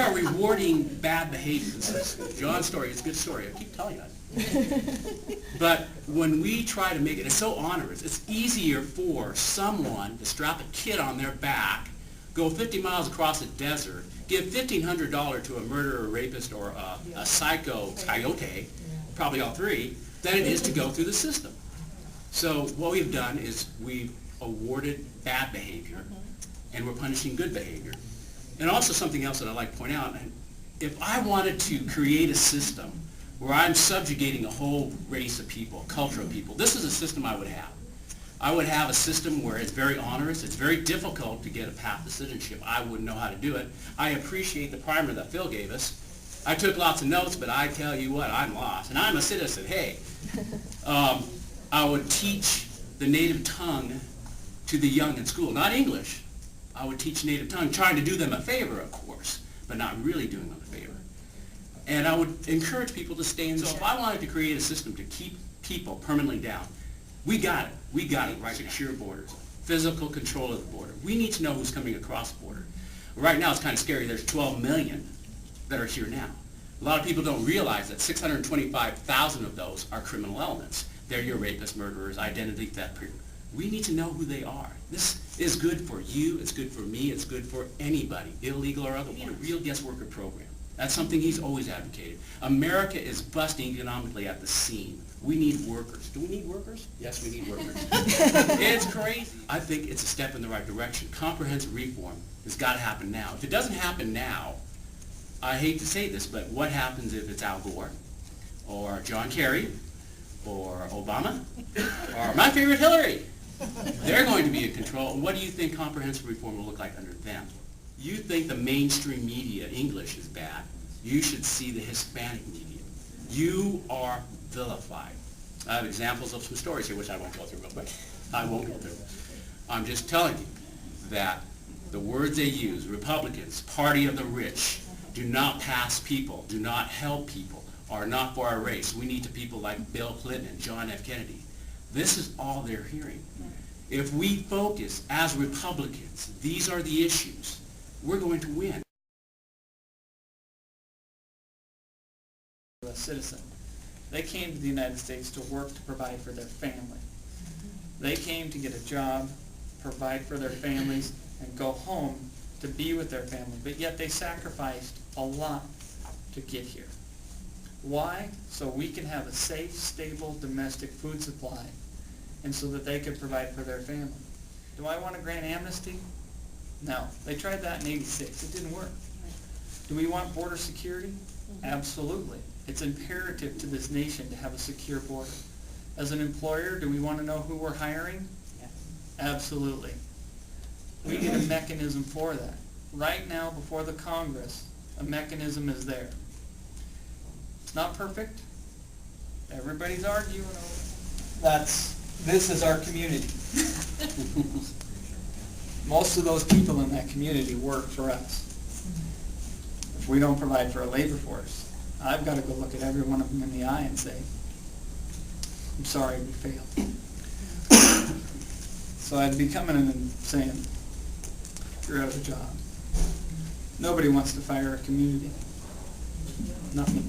are rewarding bad behavior. This is John's story. It's a good story. I keep telling you that. But when we try to make it, it's so onerous. It's easier for someone to strap a kid on their back, go 50 miles across the desert, give $1,500 to a murderer, rapist, or a psycho coyote, probably all three, than it is to go through the system. So what we've done is we've awarded bad behavior, and we're punishing good behavior. And also something else that I'd like to point out, if I wanted to create a system where I'm subjugating a whole race of people, culture of people, this is a system I would have. I would have a system where it's very onerous, it's very difficult to get a path to citizenship. I wouldn't know how to do it. I appreciate the primer that Phil gave us. I took lots of notes, but I tell you what, I'm lost. And I'm a citizen, hey. I would teach the native tongue to the young in school, not English. I would teach native tongue, trying to do them a favor, of course, but not really doing them a favor. And I would encourage people to stay in. So if I wanted to create a system to keep people permanently down, we got it. We got it right. Secure borders, physical control of the border. We need to know who's coming across the border. Right now it's kind of scary. There's 12 million that are here now. A lot of people don't realize that 625,000 of those are criminal elements. They're your rapists, murderers, identity theft people. We need to know who they are. This is good for you, it's good for me, it's good for anybody, illegal or otherwise. We need a real guest worker program. That's something he's always advocated. America is busting economically at the seam. We need workers. Do we need workers? Yes, we need workers. It's crazy. I think it's a step in the right direction. Comprehensive reform has got to happen now. If it doesn't happen now, I hate to say this, but what happens if it's Al Gore or John Kerry or Obama or my favorite Hillary? They're going to be in control. What do you think comprehensive reform will look like under them? You think the mainstream media, English, is bad. You should see the Hispanic media. You are vilified. I have examples of some stories here, which I won't go through real quick. I won't go through. I'm just telling you that the words they use, Republicans, party of the rich, do not pass people, do not help people, are not for our race. We need to people like Bill Clinton and John F. Kennedy. This is all they're hearing. If we focus as Republicans, these are the issues, we're going to win. A citizen. They came to the United States to work to provide for their family. They came to get a job, provide for their families, and go home to be with their family. But yet they sacrificed a lot to get here. Why? So we can have a safe, stable, domestic food supply, and so that they could provide for their family. Do I want to grant amnesty? No. They tried that in '86. It didn't work. Do we want border security? Absolutely. It's imperative to this nation to have a secure border. As an employer, do we want to know who we're hiring? Yes. Absolutely. We need a mechanism for that. Right now, before the Congress, a mechanism is there. It's not perfect. Everybody's arguing over it. This is our community. Most of those people in that community work for us. If we don't provide for a labor force, I've got to go look at every one of them in the eye and say, I'm sorry, we failed. So I'd be coming in and saying, you're out of a job. Nobody wants to fire a community. Not me.